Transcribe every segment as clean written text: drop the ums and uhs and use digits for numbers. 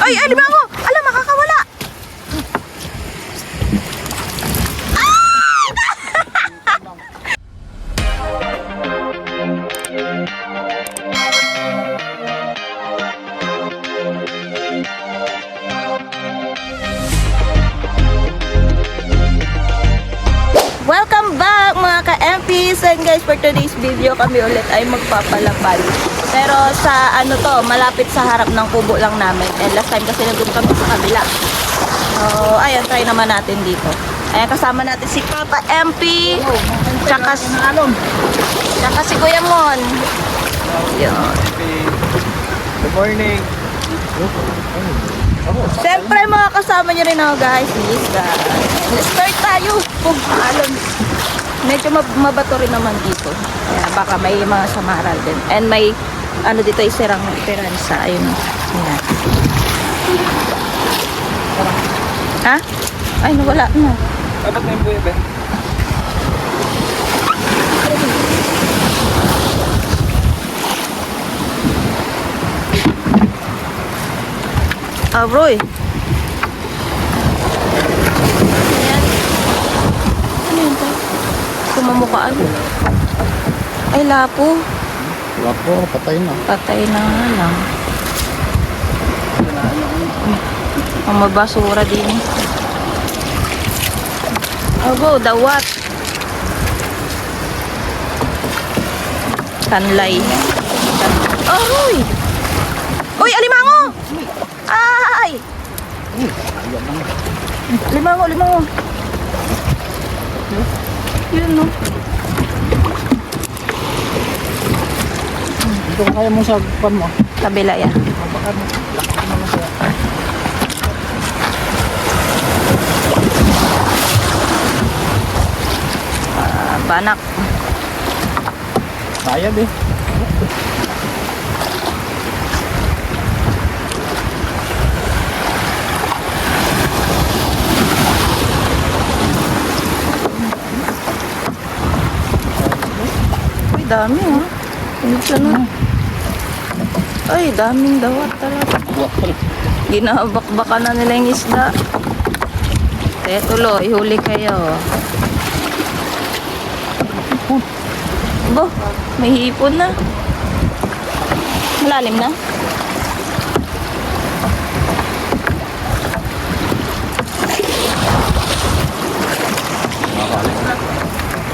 Ay, alimango! Alam, makakawala! Welcome back mga ka-MPs. And guys, for today's video kami ulit ay magpapalapal. Pero sa ano to, malapit sa harap ng kubo lang namin. And last time kasi nandun kami sa kabila. So, ayan, try naman natin dito. Ayan, kasama natin si Papa MP. Tsaka si Kuya Mon. Yun. Good morning. Siyempre mga kasama nyo rin ako guys. Yes guys. Let's start tayo. Alon. Medyo mabato rin naman dito. Kaya baka may mga samaral din. And may ano dito isirang piransa. Ayun. Ayan. Ha? Ay nawala na. Dapat na yung buhay ba? Roy. Ayan. Ano yun tayo? Kumamukaan. Ay, lapo. Lapo, patay na. Patay na nga lang. Ang mabasura din. Abo, dawat. Kanlay. Oh, Roy! Uy, alimango! Ay! Limango. Yun, no? Ito kaya mo sa pan mo. Kabila yan. Bakit mo? Laki naman siya. Banak. Sayad eh. Uy, dami, ha? Ito na. Ay, daming dawat talaga. Ginabakbakan na nila yung isda. Kaya tulo, ihuli kayo. Bo, may hipon na. Malalim na.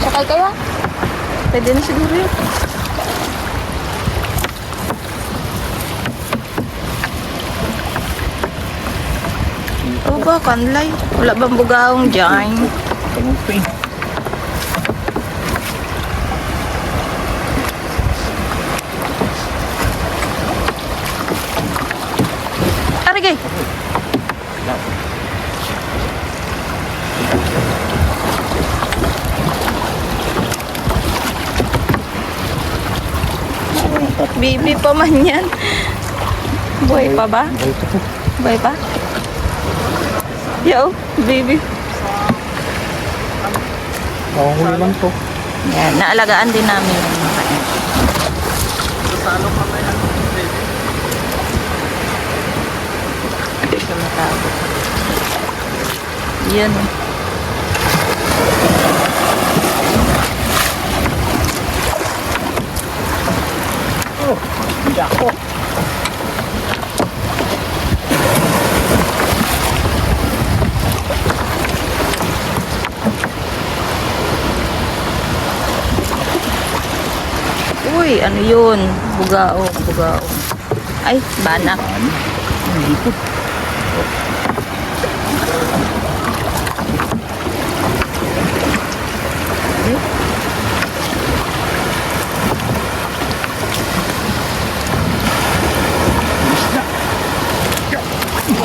Sakay kayo? Pwede na siguro yun. Ito ba, kanlay? Wala bang bugaong dyan? Kamupi. Arigay! Bibi pa man yan. Buhay pa ba? Buhay pa? Yo, baby. Huli lang to. Yan, naalagaan din namin yung mga kain. Salo pa na yan. Ito natapos. Yan. Oh, hindi ako. Uy, ano yun? Bugao. Ay, banak. Dito.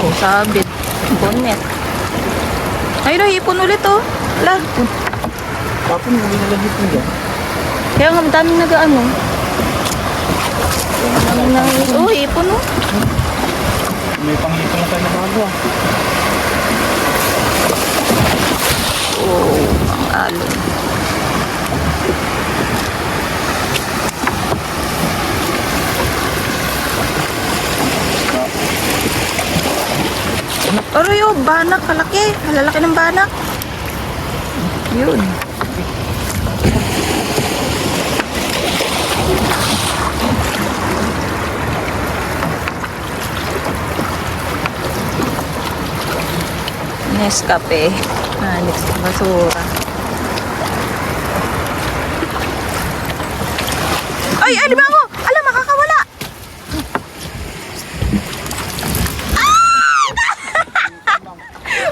Oh, sabit. Bonnet. Ay, nahipon ulit oh. Ala. Tapos hindi nalagit mo dyan. Kaya nga daming nag-ano. Daming nang... Oh, hipon oh. May panghipon na tayo na bago ah. Oh, ang alon. Aroy, oh, banak, kalaki. Malalaki ng banak. Yun. Nescafe. Next basura. Ay, alimango! Ala, makakawala!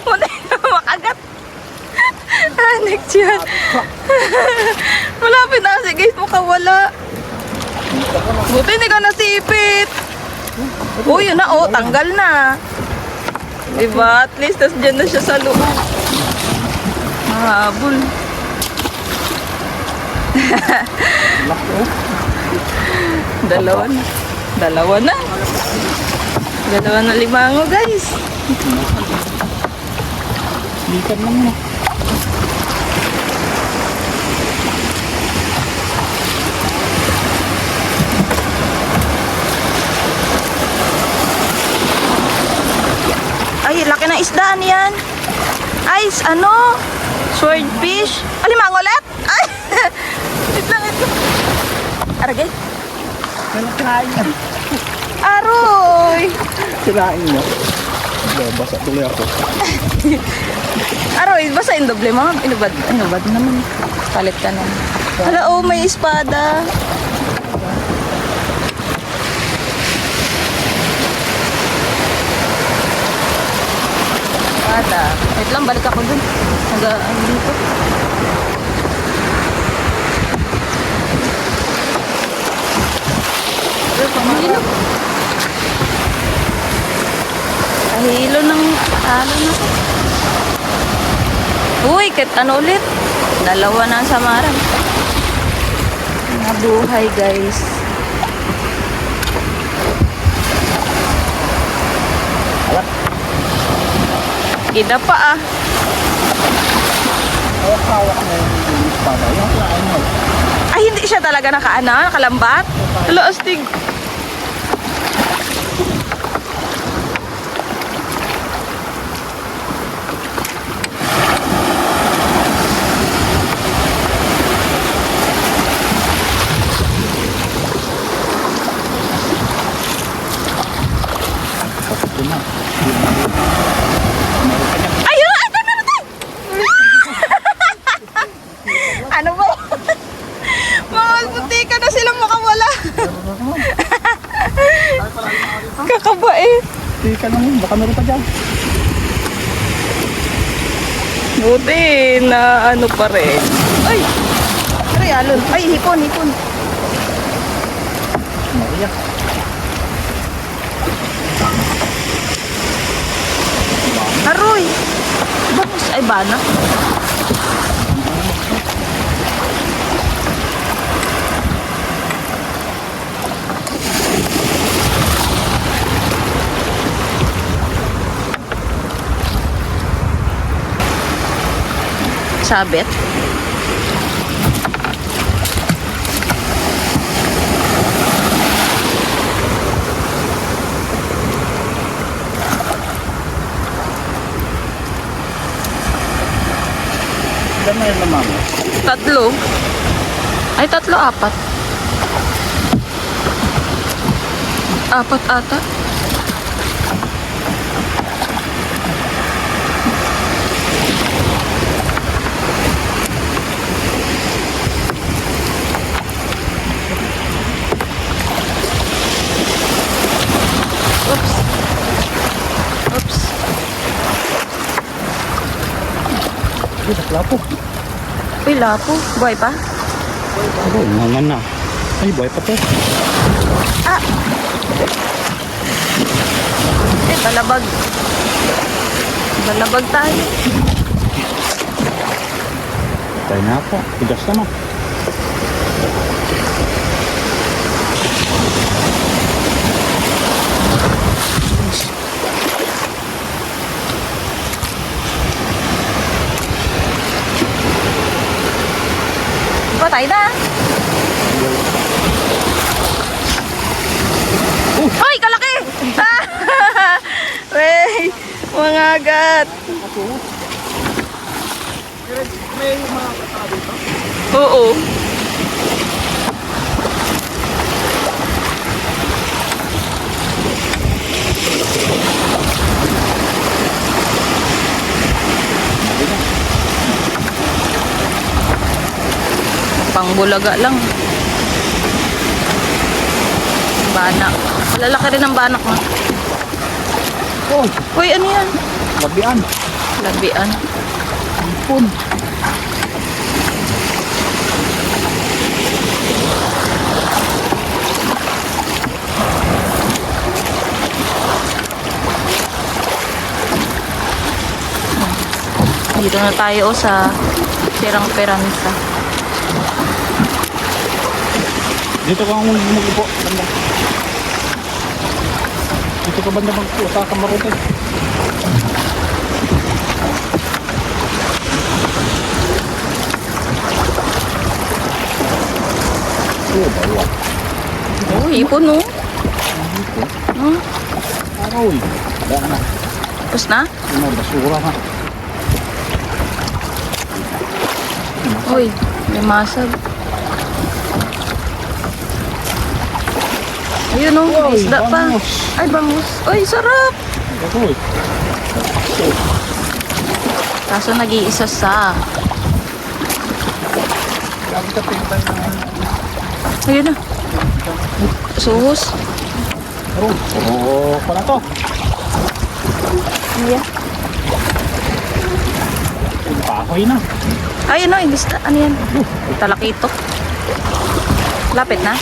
Munti na makagat. Next yun. Malapit na kasi guys, makawala. Buti hindi ka nasipit. Oh, yun na, oh, tanggal na. Diba? At least, tas dyan na siya sa loob. Mahabol. Dalawa na. Dalawa na. Dalawa na limango, guys. Likan lang mo. Ay, laki ng isdaan yan. Ay, ano? Swordfish. Alimango ulit? Ay! Wait lang ito. Aragay. Kinain yan. Aroy! Kinain niya. Basa tuloy ako. Aroy, basta yung doble mo. Inubad naman. Palit ka na. Hala, oh, may espada. Espada. Wait lang, balik ako dun. Ano dito? Kahilo. Kahilo ng talo na. Uy, ano ulit? Dalawa na ang samaran. Nabuhay, guys. Gida pa ah. Hawak mo yung espada. Yung kinain mo. Ay, hindi siya talaga nakalambat. Hala, astig. Ayun! Ay, meron! Ano ba? Mga butika na silang makawala. Kakaba eh. Likan lang mo. Baka meron pa dyan. Buti na ano pa rin. Ay! Aray, alon. Ay, hipon. Maria. Aroy! Bangus. Ay, bana. Sabit. Ilan na yan naman? Tatlo. Ay, tatlo, apat. Apat ata. Oops. Oops. Ito, sa klapo. Uy, lapo. Buhay pa? Aba, umangan na. Ay, buhay pa to. Ah! Eh, balabag. Balabag tayo. Tayo na po. Tigas naman. Patay na. Ay, kalaki! Wey, mga Kumagat. May mga kasama dito. Oo. Pangbulaga lang. Banak. Malalaki rin ang banak mo. Oh, Uy, ano yan? labian. Labian. Ipon. Dito na tayo sa Sirang Peranza. Dito ka mag-upo. Banda. Dito ka banda mag-upo sa kamarote. Oh, bawa. Uy, ipon oh. Hmm? Aroy. Daan na. Tapos na? Ano, basura ha. Uy, may masag. Ayun oh, may Uy, isda pa. bangus. Ay, bangus. Uy, sarap. Aroy. Kaso nag-iisa sa. Grabe ka pinta na. Ayun na. Suhos. Aroy. Oo, pala to. Yeah. Pahoy na. Ayun oh, isda. Ano yan? Talakito. Lapit na.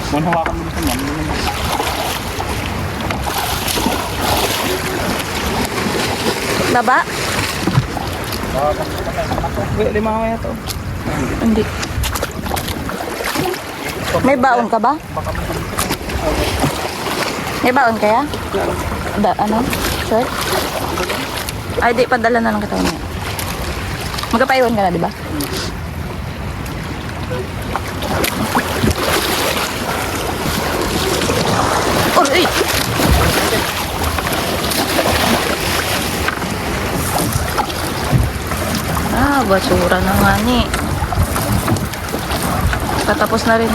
Manhawakan mo nito man. Baba? Wait, lima kaya to. Hindi. May baon ka ba? May baon kaya? Ano? Short? Ay, di. Padala na lang kita niya. Magkapaiwan ka na, di ba? Uy! Ah, basura na nga ni. Katapos na rin.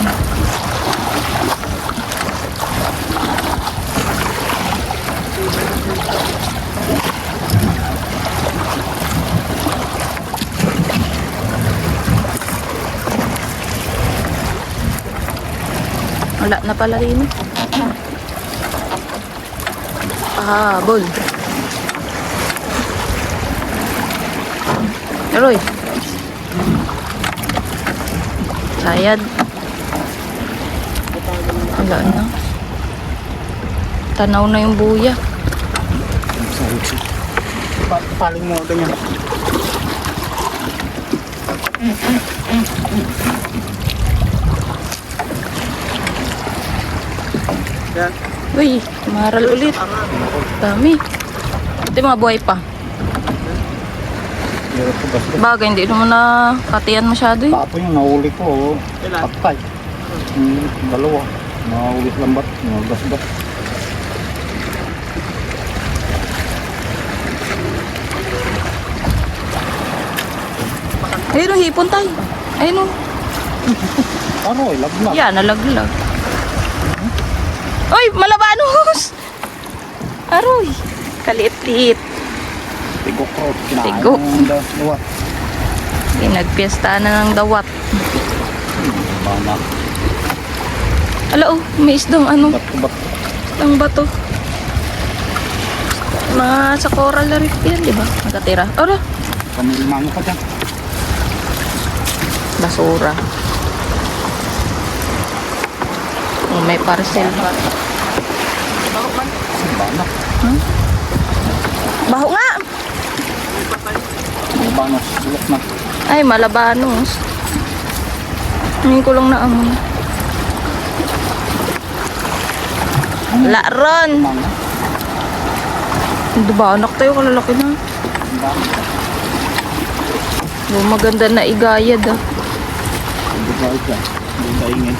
Wala na pala rin. Ah, bol. Roy. Sayad. Wala na. Tanaw na yung buya. Paling mo ganyan. Yan. Uy, maral ulit. Dami. Ito yung mga buhay pa. Hirap ko basta. Bagay, hindi naman na katiyan masyado eh. Tapo yung nahuli ko. Patay. Dalawa. Nahulit lambat. Nagasbat. Ayun o, hipon tayo. Ayun o. Aroy, laglag. Yan, nalaglag. Uy, malabanos! Aroy, kaliit-liit. Tigok ko. Tigok. Dalawa. Pinagpiesta na ng dawat. Bana. Ala oh, may isdang ano, Bat. isdang bato. Mga sa coral na reef yan, di ba? Nakatira. Ora, Kami limang ka dyan. basura. Oh, may parcel pa. Bana. Baho nga! Bana. Sulok na. Ay, malabanos. Ngayon ko lang naamoy. Laron! Mga. Diba, anak tayo, kalalaki na. Oh, maganda na igayad ah. Bigay ka. Bigay ingin.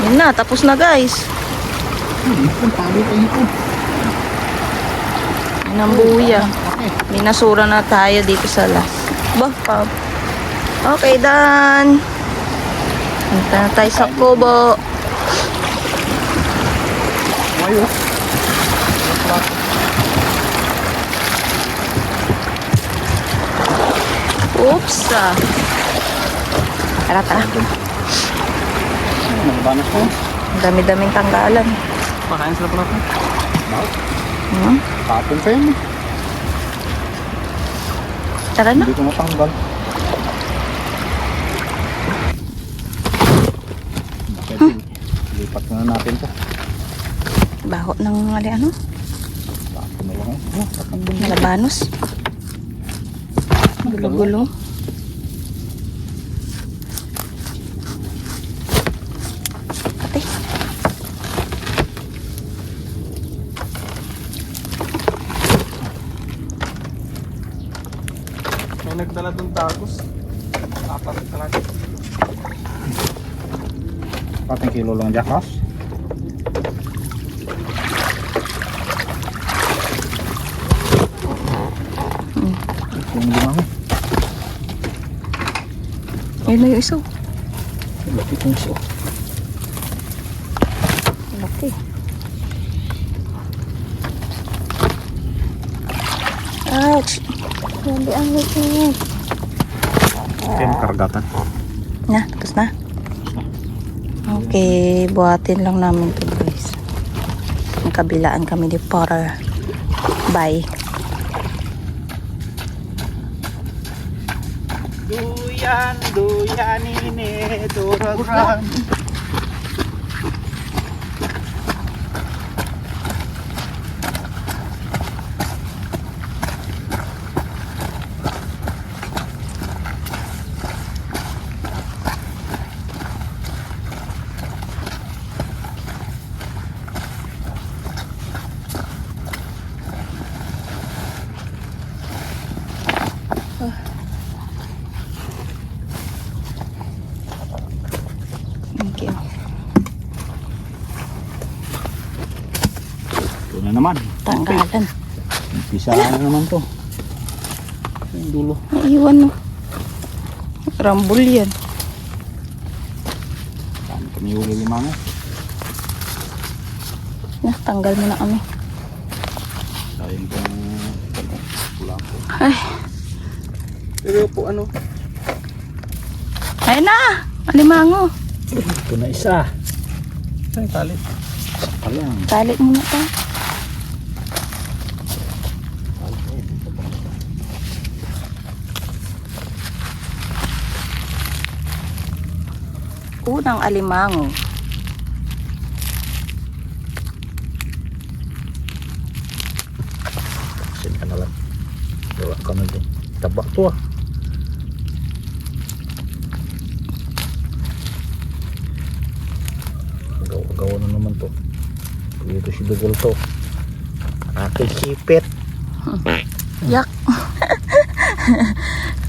Yan na, tapos na guys. Ipon, palo kayo ito. Nambuya. May nasura na tayo dito sa last. Bah, pa. Okay, done. Punta na tayo sa kubo. Ayos. Oops. Tara, tara. Nagbanas ko. Ang dami-daming tanggalan. Pakain sila pala ito. Bakit? Hmm? Tapon kayo mo. Tara na. Hindi ko matanggal. Bakit? Lipat na natin ito. Baho ng ano? Tapon na lang. Oh, tatanggal na. Malabanos. Gulo-gulo. Ate. May nagdala ng tagos. Apat talaga. Pateng kilo lang jakas. Yung lima ko. Ayun na yung isaw. Laki kong iso. Laki. Ouch! Grabe ang laki. Ito yung karagatan. Na, tapos na. Okay, buhatin lang namin to guys. Ang kabilaan kami ni Potter. Bye. Duyan ini duran. Thank you. Ito na naman. Tanggalan. Umpisa na naman to. Yung dulo. Naiwan no. Rambol yan. Saan kami uli lima nga? Na, tanggal mo na kami. Sayang kong pula po. Ay, Pero po ano? ayun na! Alimango. Ito na isa. Saan tali? Saka lang. Tali muna to. Unang alimango. Sin ka na lang. Gawa ka na din. Taba to ah. Gawa na naman to. Ito si Dugol to. Aking sipit. Yak.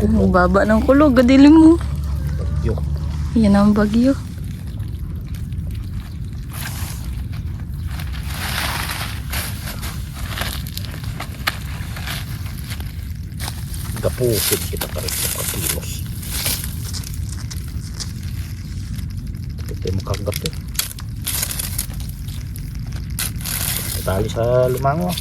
Ang baba ng kulog. Gadilim mo. Yo. Yan ang bagyo. Gapusin kita pa rin sa kapilos. Ito yung makagat eh. Tali sa lumango.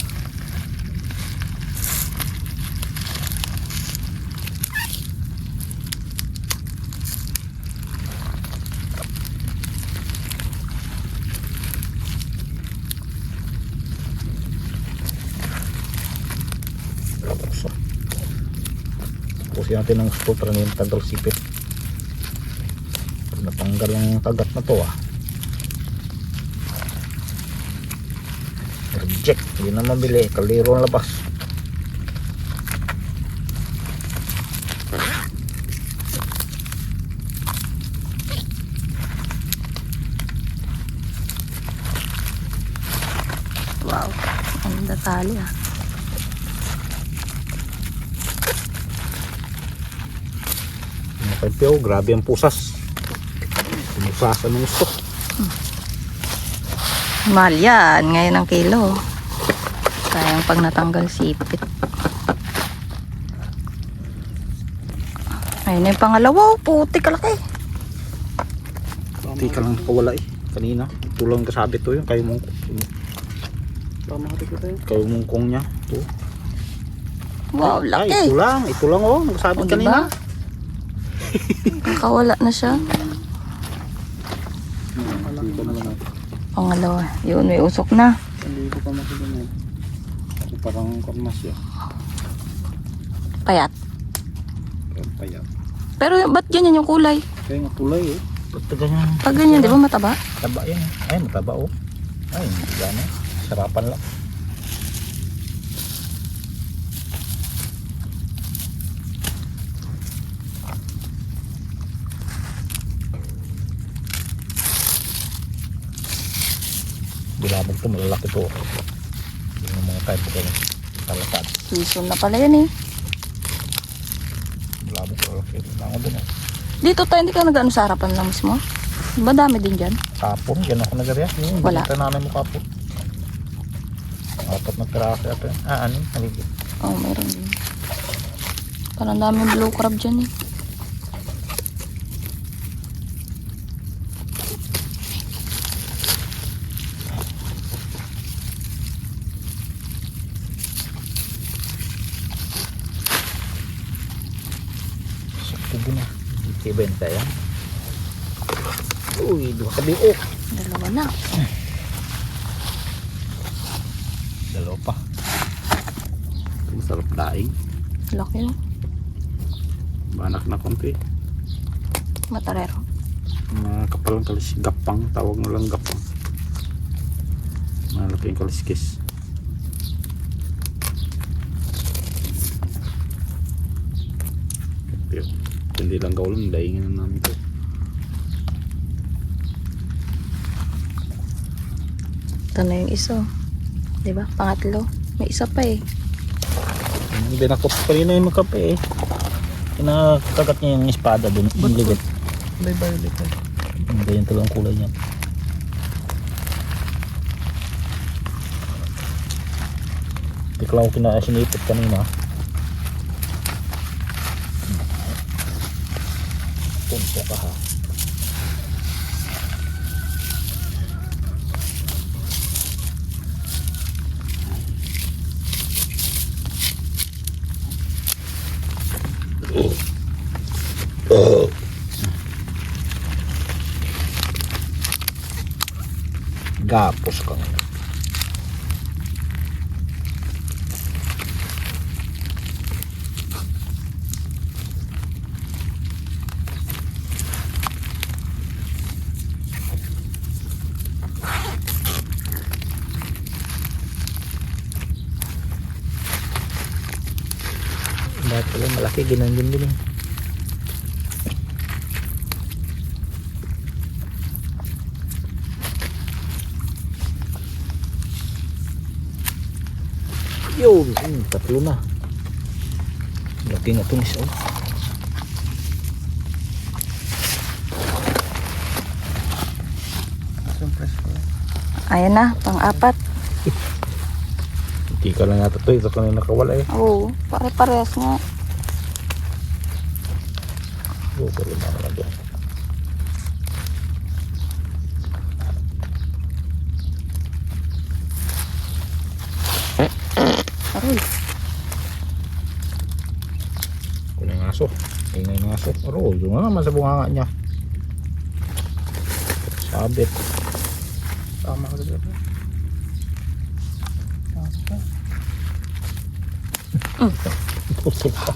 Pusin natin ng scooter na yung tagal sipit. Pag natanggal ang kagat na to ah. Reject, hindi na mabili, kaliro ang labas. Wow. Ang datali ah. Nakaipiyaw, grabe ang pusas. Pinusasan ng gusto. Mahal yan. Ngayon ang kilo. Sayang pag natanggal sipit. Ayun na yung pangalawa. Puti kalaki. Hindi ka lang nakawala eh. Kanina. Ito lang kasabit to yung kayo mong kong niya. Ito. Wow, Ay, laki. ito lang. Ito lang oh. Nakasabit O, diba? kanina. Nakawala na siya. Ito na lang. Pangalawa. Yun, may usok na. Hindi ko pa makikita. Parang kormas yun. Payat. Parang payat. Pero ba't ganyan yung kulay? Kaya nga tulay eh. Ba't ganyan? Pag ganyan, di ba mataba? Taba yan. Ay, mataba oh. Ay, hindi gano'n. Sarapan lang. Bilabog to, malalaki to. Hindi ng mga type ko na talapad. Season na pala yan eh. Bilabog to, malalaki. Lango din eh. Dito tayo, hindi ka nag-ano sa harapan lang mismo? Diba dami din dyan? Kapon, yan ako nagariya. Wala. Ito nanay mo kapon. Apat na piraso ito. Ano? Haligit. Oo, oh, mayroon din. Parang daming blue crab dyan eh. Sakto na. Ibenta yan. Uy, dua ka biok. Dalawa na. Dalawa pa. Masarap daing. Laki oh. Banak na konti. Matarero. Mga kapalang kalis. Gapang. Tawag mo lang gapang. Malaki yung kaliskis. Hindi lang gawin. Daingin na namin ito. Ito na yung isa. Diba? Pangatlo. May isa pa eh. Binakot pa rin na yung makape eh. Kinakagat niya yung espada dun. Yung libet. May violet eh. Ganyan talagang kulay niya. Hindi ko lang kinasinipit kanina. Punto ka ha. Gapos ka ngayon. Dahil pala malaki ginanggin din eh. Yun, tatlo na. Laki na ito isa. Ayan na, pang-apat. Hindi ka lang yata ito. Ito ka na nakawala eh. Oo, pare-parehas nga. Oo, pero naman na dyan. Aroy. Kung yung aso. Ingay ng aso. Aro, yun nga naman sa bunganga niya. Sabit. Tama ka dito. Pusok pa.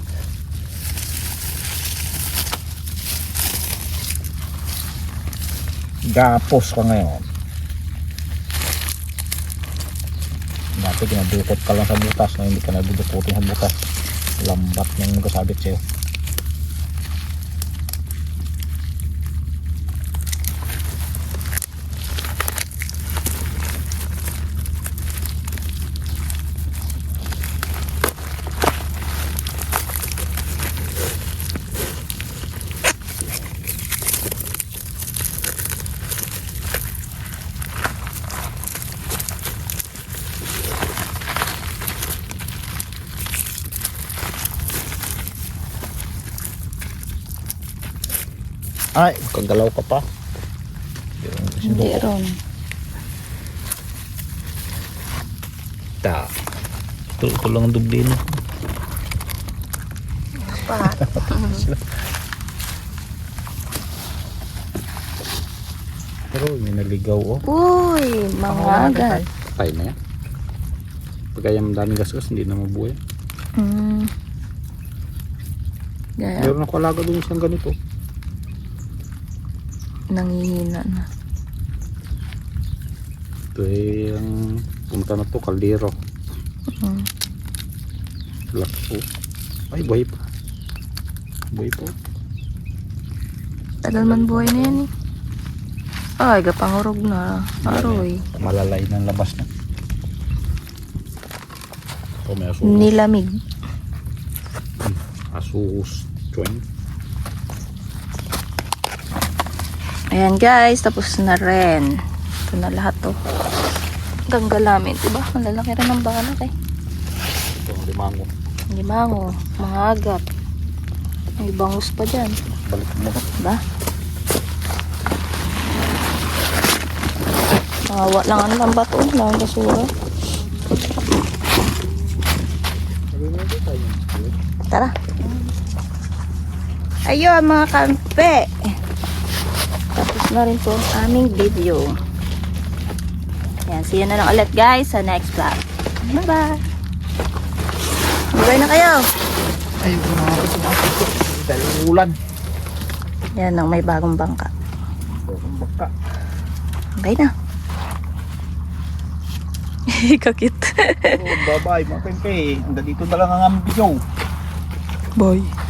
Gapos ka ngayon. Dati kinadukot ka lang sa butas. Ngayon hindi ka nadudukutin sa butas. Lambat niyang magkasabit sa'yo. Ay, kagalaw ka pa. Hindi ron. Ta. Ito lang ang dublino. Pa. Pero may naligaw oh. Uy, mangagat. Patay na yan. Pagka yung daming gasgas, hindi na mabuhay. Gaya, Meron ako alaga doon isang ganito. nangihina na. Ito eh, ang punta na to, kaldero. Mm. Laki po. Ay, buhay pa. Buhay po. Tagal man buhay na yan eh. Ay, gapangurog na. Aroy. Malalay ng labas na. Ito may asus. Nilamig. Asus. Join. Ayan guys, tapos na rin. Ito na lahat to. Ganggalamit, diba? Malalaki rin ang banak eh. Ito ang limango. Limango, mga agap. May bangus pa dyan. Balik mo. Diba? Nawawa lang ang lambat oh, lang ang basura. Tara. Ayun mga kampe. Tapos na rin po ang aming video. Ayan, see you na lang ulit guys sa next vlog. Bye bye. Bye na kayo. Ay, dahil ulan. Yan ang may bagong bangka. Baka. Bye na. Kakit. Bye-bye mga kempe. Hanggang dito na lang ang aming video. Bye.